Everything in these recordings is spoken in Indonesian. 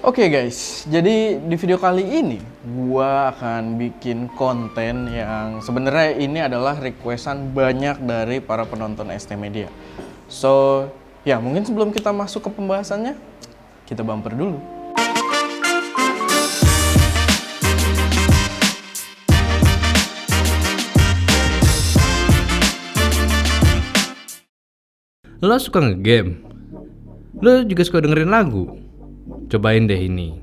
Oke guys, jadi di video kali ini gua akan bikin konten yang sebenarnya ini adalah requestan banyak dari para penonton ST Media. So, ya mungkin sebelum kita masuk ke pembahasannya, kita bumper dulu. Lo suka nge-game? Lo juga suka dengerin lagu? Cobain deh ini.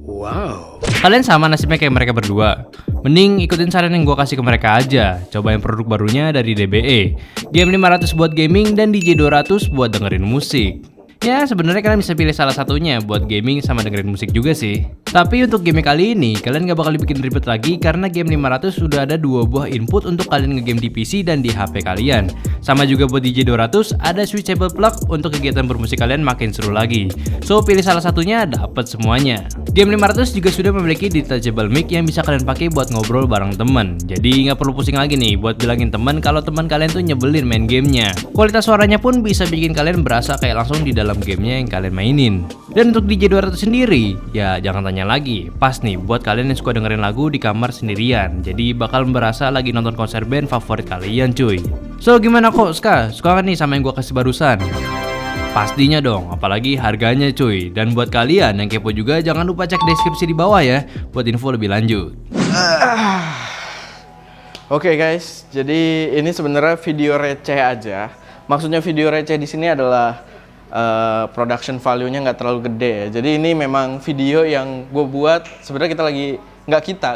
Wow. Kalian sama nasibnya kayak mereka berdua. Mending ikutin saran yang gue kasih ke mereka aja. Cobain produk barunya dari DBE. Game 500 buat gaming dan DJ 200 buat dengerin musik. Ya sebenarnya kalian bisa pilih salah satunya buat gaming sama dengerin musik juga sih. Tapi untuk game kali ini kalian gak bakal bikin ribet lagi karena game 500 sudah ada 2 buah input untuk kalian ngegame di PC dan di HP kalian. Sama juga buat DJ 200 ada switchable plug untuk kegiatan bermusik kalian makin seru lagi. So pilih salah satunya dapat semuanya. Game 500 juga sudah memiliki detachable mic yang bisa kalian pakai buat ngobrol bareng temen. Jadi nggak perlu pusing lagi nih buat bilangin temen kalau teman kalian tuh nyebelin main gamenya. Kualitas suaranya pun bisa bikin kalian berasa kayak langsung di dalam gamenya yang kalian mainin. Dan untuk DJ 200 sendiri, ya jangan tanya lagi. Pas nih buat kalian yang suka dengerin lagu di kamar sendirian. Jadi bakal berasa lagi nonton konser band favorit kalian cuy. So gimana kok Ska? Suka gak nih sama yang gua kasih barusan? Pastinya dong, apalagi harganya cuy. Dan buat kalian yang kepo juga jangan lupa cek deskripsi di bawah ya buat info lebih lanjut. Oke guys, jadi ini sebenarnya video receh aja. Maksudnya video receh di sini adalah production value-nya nggak terlalu gede ya. Jadi ini memang video yang gue buat sebenarnya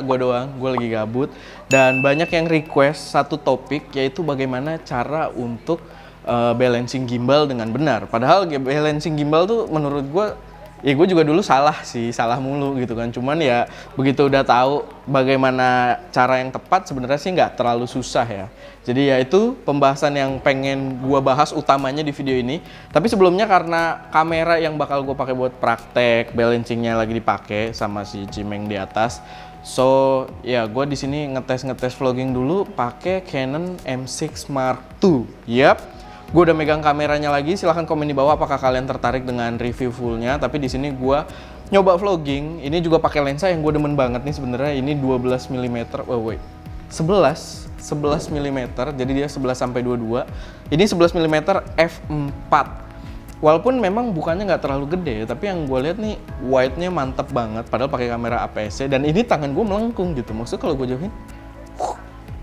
gue doang, gue lagi gabut dan banyak yang request satu topik yaitu bagaimana cara untuk balancing gimbal dengan benar. Padahal balancing gimbal tuh menurut gue, ya gue juga dulu salah mulu gitu kan. Cuman ya begitu udah tahu bagaimana cara yang tepat sebenarnya sih nggak terlalu susah ya. Jadi ya itu pembahasan yang pengen gue bahas utamanya di video ini. Tapi sebelumnya karena kamera yang bakal gue pakai buat praktek, balancingnya lagi dipakai sama si Cimeng di atas. So ya gue di sini ngetes vlogging dulu pakai Canon M6 Mark II. Yap. Gue udah megang kameranya lagi, silahkan komen di bawah apakah kalian tertarik dengan review fullnya. Tapi di sini gue nyoba vlogging, ini juga pakai lensa yang gue demen banget nih sebenarnya. Ini 12 mm, 11 mm, jadi dia 11 sampai 22. Ini 11 mm f4. Walaupun memang bukannya nggak terlalu gede, tapi yang gue lihat nih wide-nya mantep banget. Padahal pakai kamera APS-C dan ini tangan gue melengkung gitu. Maksudnya kalau gue jauhin,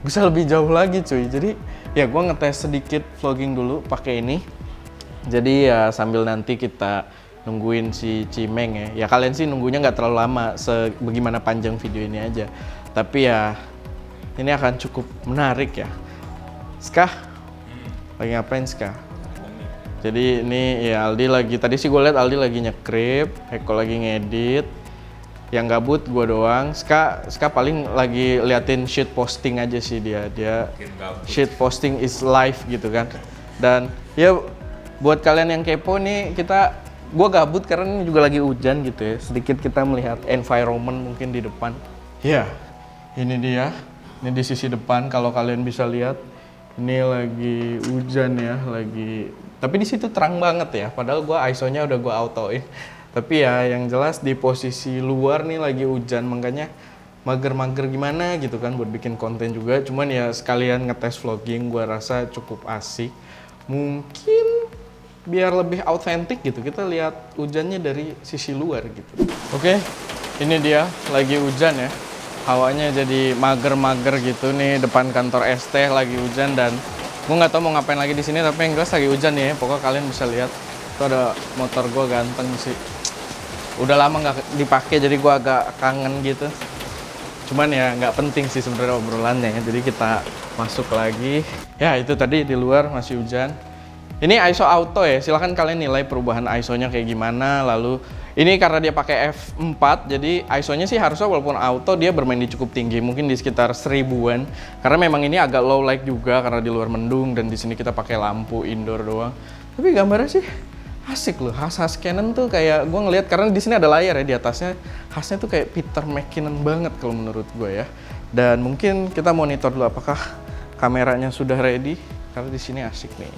bisa lebih jauh lagi cuy. Jadi ya gue ngetes sedikit vlogging dulu pakai ini. Jadi ya sambil nanti kita nungguin si Cimeng ya. Ya kalian sih nunggunya nggak terlalu lama, sebagaimana panjang video ini aja. Tapi ya ini akan cukup menarik ya. Ska, lagi ngapain Ska? Jadi ini ya Aldi lagi, tadi sih gue liat Aldi lagi nyekrip, Eko lagi ngedit. Yang gabut gue doang. Ska paling lagi liatin sheet posting aja sih dia sheet posting is live gitu kan. Dan ya buat kalian yang kepo nih, gue gabut karena ini juga lagi hujan gitu ya. Sedikit kita melihat environment mungkin di depan. Ya, ini dia. Ini di sisi depan kalau kalian bisa lihat. Ini lagi hujan ya, tapi di situ terang banget ya. Padahal gue ISO-nya udah gue autoin. Tapi ya yang jelas di posisi luar nih lagi hujan, makanya mager-mager gimana gitu kan buat bikin konten juga. Cuman ya sekalian ngetes vlogging, gue rasa cukup asik. Mungkin biar lebih autentik gitu, kita lihat hujannya dari sisi luar gitu. Oke, ini dia lagi hujan ya. Hawanya jadi mager-mager gitu nih, depan kantor ST lagi hujan dan gue nggak tahu mau ngapain lagi di sini, tapi yang jelas lagi hujan ya. Pokoknya kalian bisa lihat itu ada motor gue ganteng sih. Udah lama nggak dipakai jadi gue agak kangen gitu. Cuman ya nggak penting sih sebenarnya obrolannya ya. Jadi kita masuk lagi. Ya itu tadi di luar masih hujan. Ini ISO auto ya. Silahkan kalian nilai perubahan ISO-nya kayak gimana. Lalu ini karena dia pakai f4, jadi ISO-nya sih harusnya walaupun auto dia bermain di cukup tinggi, mungkin di sekitar 1000-an. Karena memang ini agak low light juga karena di luar mendung dan di sini kita pakai lampu indoor doang. Tapi gambarnya sih asik loh, khas Canon tuh kayak gue ngelihat karena di sini ada layar ya di atasnya, khasnya tuh kayak Peter McKinnon banget kalau menurut gue ya. Dan mungkin kita monitor dulu apakah kameranya sudah ready karena di sini asik nih.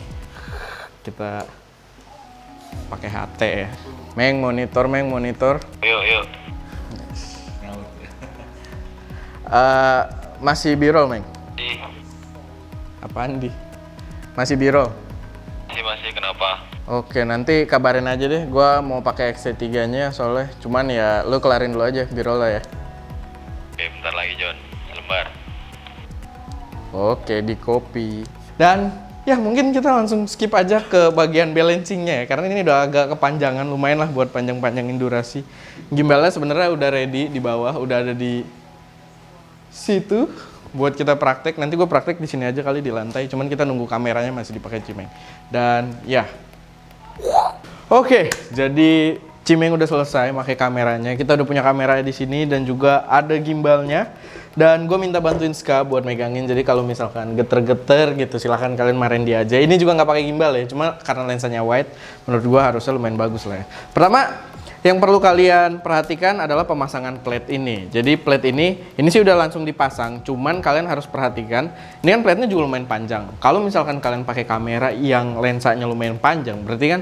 Kita pakai HT ya. Meng monitor. Yuk. Masih birol, Meng? Di. Apaan di? Masih birol? Masih kenapa? Oke, nanti kabarin aja deh. Gua mau pakai XT3-nya soalnya. Cuman ya lu kelarin dulu aja birol lah ya. Oke, bentar lagi John. Selembar. Oke, di copy. Dan ya mungkin kita langsung skip aja ke bagian balancingnya ya. Karena ini udah agak kepanjangan, lumayan lah buat panjang-panjangin durasi. Gimbalnya sebenarnya udah ready di bawah, udah ada di situ buat kita praktek. Nanti gue praktek di sini aja kali di lantai. Cuman kita nunggu kameranya masih dipakai Cimeng. Dan ya, oke, jadi Cimeng udah selesai pakai kameranya. Kita udah punya kamera di sini dan juga ada gimbalnya. Dan gue minta bantuin Ska buat megangin. Jadi kalau misalkan geter-geter gitu, silahkan kalian marahin dia aja. Ini juga nggak pakai gimbal ya, cuma karena lensanya wide, menurut gue harusnya lumayan bagus lah ya. Pertama, yang perlu kalian perhatikan adalah pemasangan plate ini. Jadi plate ini sih udah langsung dipasang, cuman kalian harus perhatikan, ini kan plate-nya juga lumayan panjang. Kalau misalkan kalian pakai kamera yang lensanya lumayan panjang, berarti kan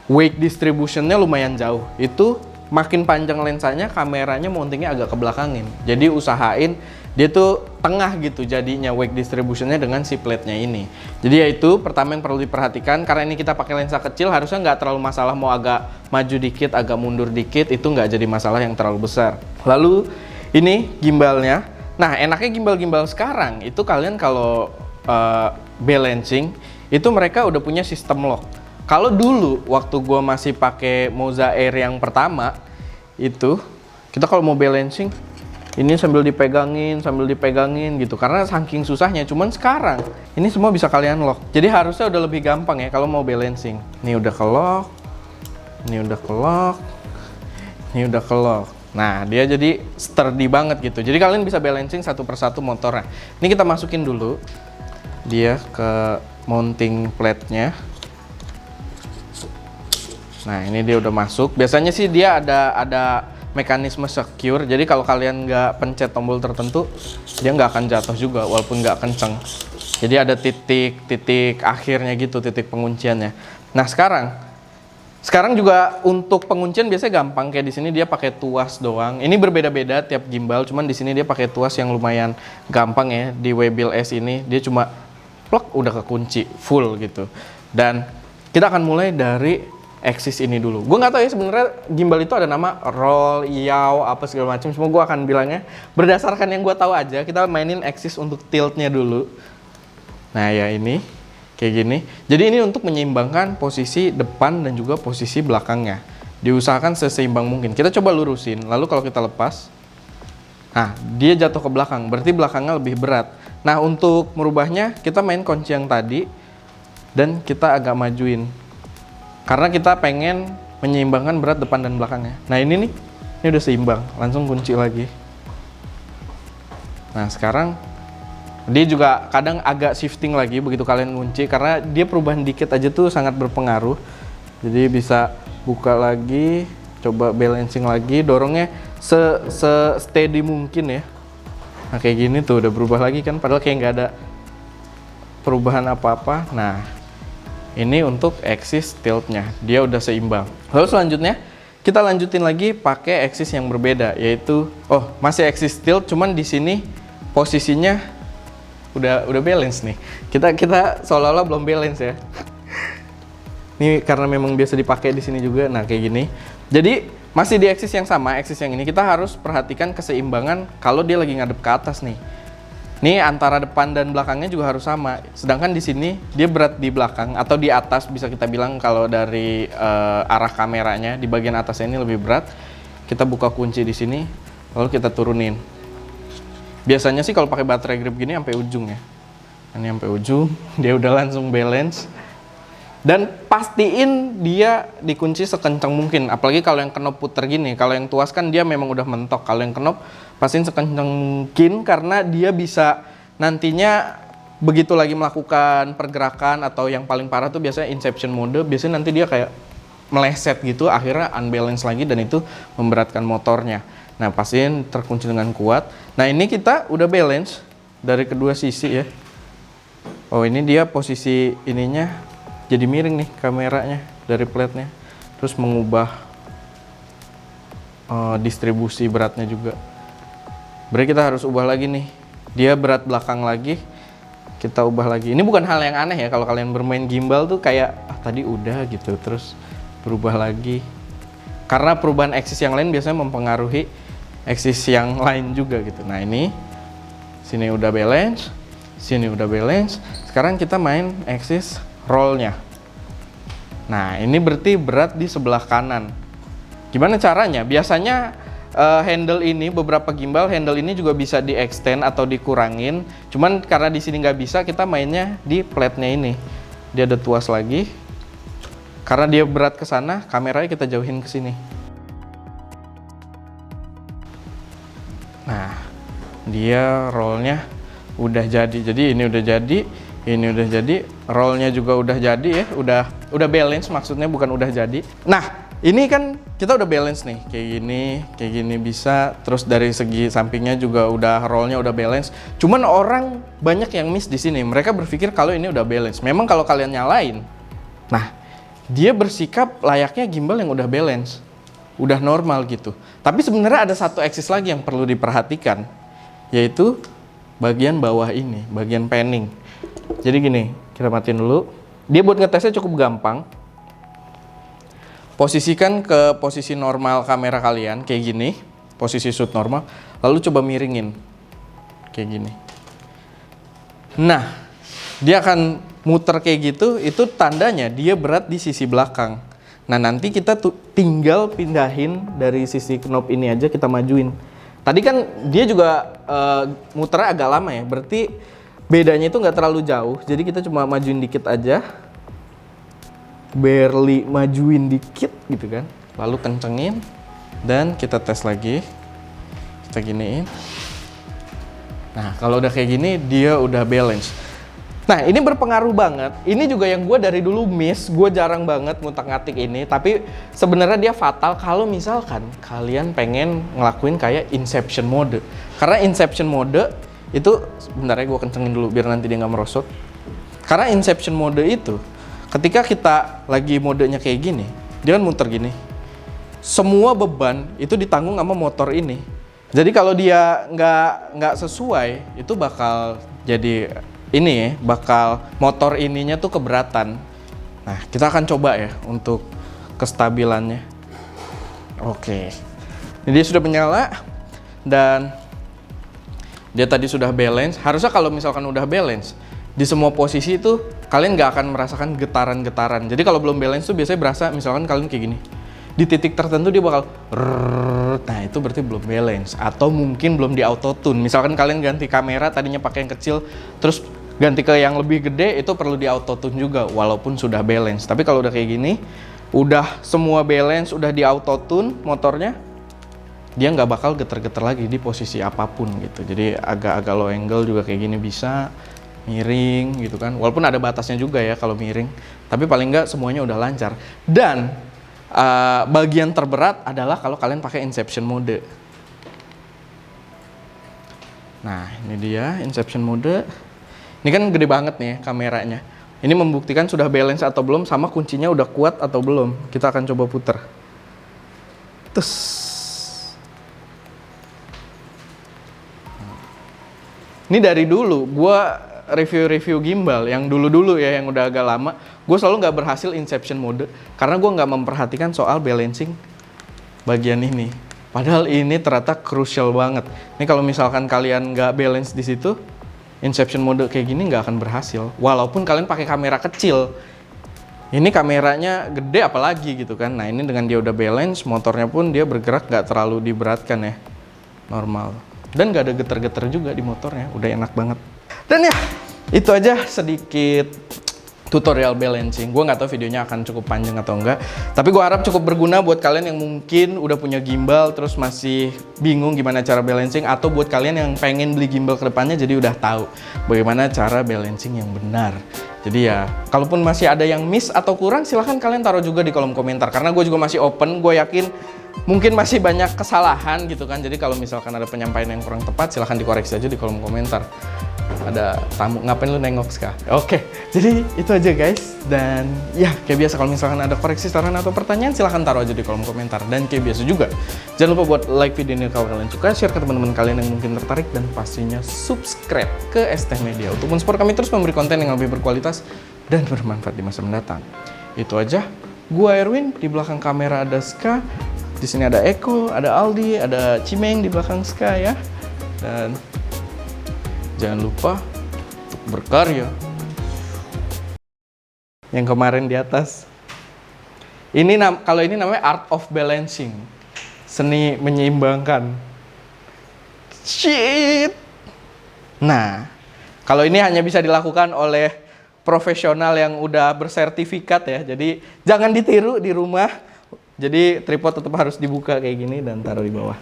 weight distribution-nya lumayan jauh. Itu makin panjang lensanya, kameranya mountingnya agak ke belakangin. Jadi usahain dia tuh tengah gitu jadinya weight distribution-nya dengan si plate-nya ini. Jadi ya itu pertama yang perlu diperhatikan, karena ini kita pakai lensa kecil, harusnya nggak terlalu masalah mau agak maju dikit, agak mundur dikit, itu nggak jadi masalah yang terlalu besar. Lalu ini gimbalnya. Nah, enaknya gimbal-gimbal sekarang itu kalian kalau balancing itu mereka udah punya sistem lock. Kalau dulu waktu gua masih pakai Moza Air yang pertama itu, kita kalau mau balancing ini sambil dipegangin gitu karena saking susahnya. Cuman sekarang ini semua bisa kalian lock. Jadi harusnya udah lebih gampang ya kalau mau balancing. Ini udah ke lock. Ini udah ke lock. Nah, dia jadi sturdy banget gitu. Jadi kalian bisa balancing satu persatu motornya. Ini kita masukin dulu dia ke mounting plate-nya. Nah, ini dia udah masuk. Biasanya sih dia ada mekanisme secure. Jadi kalau kalian nggak pencet tombol tertentu, dia nggak akan jatuh juga walaupun nggak kenceng. Jadi ada titik akhirnya gitu, titik pengunciannya. Nah, sekarang juga untuk penguncian biasanya gampang. Kayak di sini dia pakai tuas doang. Ini berbeda-beda tiap gimbal, cuman di sini dia pakai tuas yang lumayan gampang ya. Di Webil S ini dia cuma plug udah kekunci full gitu. Dan kita akan mulai dari axis ini dulu. Gue nggak tahu ya sebenarnya gimbal itu ada nama roll, yaw, apa segala macam. Semua gue akan bilangnya berdasarkan yang gue tahu aja. Kita mainin axis untuk tiltnya dulu. Nah ya ini kayak gini. Jadi ini untuk menyeimbangkan posisi depan dan juga posisi belakangnya. Diusahakan seseimbang mungkin. Kita coba lurusin. Lalu kalau kita lepas, nah dia jatuh ke belakang. Berarti belakangnya lebih berat. Nah untuk merubahnya kita main kunci yang tadi dan kita agak majuin. Karena kita pengen menyeimbangkan berat depan dan belakangnya. Nah ini nih, ini udah seimbang. Langsung kunci lagi. Nah sekarang dia juga kadang agak shifting lagi begitu kalian kunci. Karena dia perubahan dikit aja tuh sangat berpengaruh. Jadi bisa buka lagi, coba balancing lagi, dorongnya se-steady mungkin ya. Nah kayak gini tuh udah berubah lagi kan. Padahal kayak nggak ada perubahan apa-apa. Nah ini untuk axis tiltnya, dia udah seimbang. Lalu selanjutnya kita lanjutin lagi pakai axis yang berbeda, yaitu masih axis tilt, cuman di sini posisinya udah balance nih. Kita seolah-olah belum balance ya. Ini karena memang biasa dipakai di sini juga. Nah kayak gini. Jadi masih di axis yang sama, axis yang ini kita harus perhatikan keseimbangan kalau dia lagi ngadep ke atas nih. Ini antara depan dan belakangnya juga harus sama. Sedangkan di sini dia berat di belakang atau di atas, bisa kita bilang kalau dari arah kameranya di bagian atasnya ini lebih berat. Kita buka kunci di sini, lalu kita turunin. Biasanya sih kalau pakai baterai grip gini sampai ujung ya. Ini sampai ujung, dia udah langsung balance. Dan pastiin dia dikunci sekencang mungkin. Apalagi kalau yang knob puter gini. Kalau yang tuas kan dia memang udah mentok. Kalau yang knob pastiin sekencang mungkin karena dia bisa nantinya begitu lagi melakukan pergerakan atau yang paling parah tuh biasanya inception mode. Biasanya nanti dia kayak meleset gitu, akhirnya unbalance lagi dan itu memberatkan motornya. Nah pastiin terkunci dengan kuat. Nah ini kita udah balance dari kedua sisi ya. Oh ini dia posisi ininya jadi miring nih kameranya dari plate-nya. terus mengubah distribusi beratnya juga. Berarti kita harus ubah lagi nih, dia berat belakang lagi, kita ubah lagi. Ini bukan hal yang aneh ya kalau kalian bermain gimbal tuh kayak tadi udah gitu terus berubah lagi. Karena perubahan axis yang lain biasanya mempengaruhi axis yang lain juga gitu. Nah ini sini udah balance, sini udah balance. Sekarang kita main axis rollnya. Nah ini berarti berat di sebelah kanan. Gimana caranya? Biasanya handle ini, beberapa gimbal handle ini juga bisa di extend atau dikurangin. Cuman karena di sini nggak bisa, kita mainnya di plate-nya ini. Dia ada tuas lagi. Karena dia berat ke sana, kameranya kita jauhin ke sini. Nah, dia rollnya udah jadi. Jadi ini udah jadi, ini udah jadi, rollnya juga udah jadi ya, udah balance maksudnya, bukan udah jadi. Nah, ini kan kita udah balance nih, kayak gini bisa. Terus dari segi sampingnya juga udah rollnya udah balance. Cuman orang banyak yang miss di sini. Mereka berpikir kalau ini udah balance. Memang kalau kalian nyalain, nah dia bersikap layaknya gimbal yang udah balance, udah normal gitu. Tapi sebenarnya ada satu axis lagi yang perlu diperhatikan, yaitu bagian bawah ini, bagian panning. Jadi gini, kita matiin dulu. Dia buat ngetesnya cukup gampang. Posisikan ke posisi normal kamera kalian, kayak gini, posisi shoot normal, lalu coba miringin, kayak gini. Nah, dia akan muter kayak gitu, itu tandanya dia berat di sisi belakang. Nah, nanti kita tinggal pindahin dari sisi knob ini aja, kita majuin. Tadi kan dia juga muternya agak lama ya, berarti bedanya itu nggak terlalu jauh, jadi kita cuma majuin dikit aja. Barely majuin dikit gitu kan, lalu kencengin dan kita tes lagi, kita giniin. Nah kalau udah kayak gini dia udah balance. Nah ini berpengaruh banget, ini juga yang gue dari dulu miss, gue jarang banget ngutak-ngatik ini, tapi sebenarnya dia fatal kalau misalkan kalian pengen ngelakuin kayak inception mode. Karena inception mode itu, sebentar ya gue kencengin dulu biar nanti dia nggak merosot. Karena inception mode itu ketika kita lagi modenya kayak gini, dia kan muter gini. Semua beban itu ditanggung sama motor ini. Jadi kalau dia nggak sesuai, itu bakal jadi ini ya, bakal motor ininya tuh keberatan. Nah, kita akan coba ya untuk kestabilannya. Oke. Ini dia sudah menyala dan dia tadi sudah balance. Harusnya kalau misalkan udah balance, di semua posisi itu kalian nggak akan merasakan getaran-getaran. Jadi kalau belum balance tuh biasanya berasa misalkan kalian kayak gini. Di titik tertentu dia bakal nah itu berarti belum balance atau mungkin belum di auto tune. Misalkan kalian ganti kamera tadinya pakai yang kecil terus ganti ke yang lebih gede, itu perlu di auto tune juga walaupun sudah balance. Tapi kalau udah kayak gini, udah semua balance, udah di auto tune motornya, dia nggak bakal geter-geter lagi di posisi apapun gitu. Jadi agak-agak low angle juga kayak gini bisa. Miring gitu kan, walaupun ada batasnya juga ya kalau miring, tapi paling nggak semuanya udah lancar. Dan bagian terberat adalah kalau kalian pakai inception mode. Nah ini dia inception mode. Ini kan gede banget nih kameranya. Ini membuktikan sudah balance atau belum, sama kuncinya udah kuat atau belum. Kita akan coba puter. Tes. Ini dari dulu gue review gimbal yang dulu-dulu ya, yang udah agak lama, gue selalu nggak berhasil inception mode karena gue nggak memperhatikan soal balancing bagian ini. Padahal ini ternyata crucial banget. Ini kalau misalkan kalian nggak balance di situ, inception mode kayak gini nggak akan berhasil. Walaupun kalian pakai kamera kecil, ini kameranya gede apalagi gitu kan. Nah ini dengan dia udah balance, motornya pun dia bergerak nggak terlalu diberatkan ya, normal. Dan nggak ada geter-geter juga di motornya, udah enak banget. Dan ya, itu aja sedikit tutorial balancing. Gue nggak tahu videonya akan cukup panjang atau enggak, tapi gue harap cukup berguna buat kalian yang mungkin udah punya gimbal terus masih bingung gimana cara balancing, atau buat kalian yang pengen beli gimbal ke depannya jadi udah tahu bagaimana cara balancing yang benar. Jadi ya, kalaupun masih ada yang miss atau kurang, silahkan kalian taruh juga di kolom komentar, karena gue juga masih open. Gue yakin mungkin masih banyak kesalahan gitu kan. Jadi kalau misalkan ada penyampaian yang kurang tepat, silahkan dikoreksi aja di kolom komentar. Ada tamu, ngapain lu nengok Ska? Oke, jadi itu aja guys. Dan ya kayak biasa kalau misalkan ada koreksi, saran atau pertanyaan, silahkan taruh aja di kolom komentar. Dan kayak biasa juga, jangan lupa buat like video ini kalau kalian suka, share ke teman-teman kalian yang mungkin tertarik, dan pastinya subscribe ke ST Media untuk mensupport kami terus memberi konten yang lebih berkualitas dan bermanfaat di masa mendatang. Itu aja. Gua Erwin, di belakang kamera ada Ska. Di sini ada Eko, ada Aldi, ada Cimeng di belakang Ska ya. Dan jangan lupa untuk berkarya. Yang kemarin di atas. Kalau ini namanya art of balancing. Seni menyeimbangkan. Shit. Nah, kalau ini hanya bisa dilakukan oleh profesional yang udah bersertifikat ya. Jadi jangan ditiru di rumah. Jadi tripod tetap harus dibuka kayak gini dan taruh di bawah.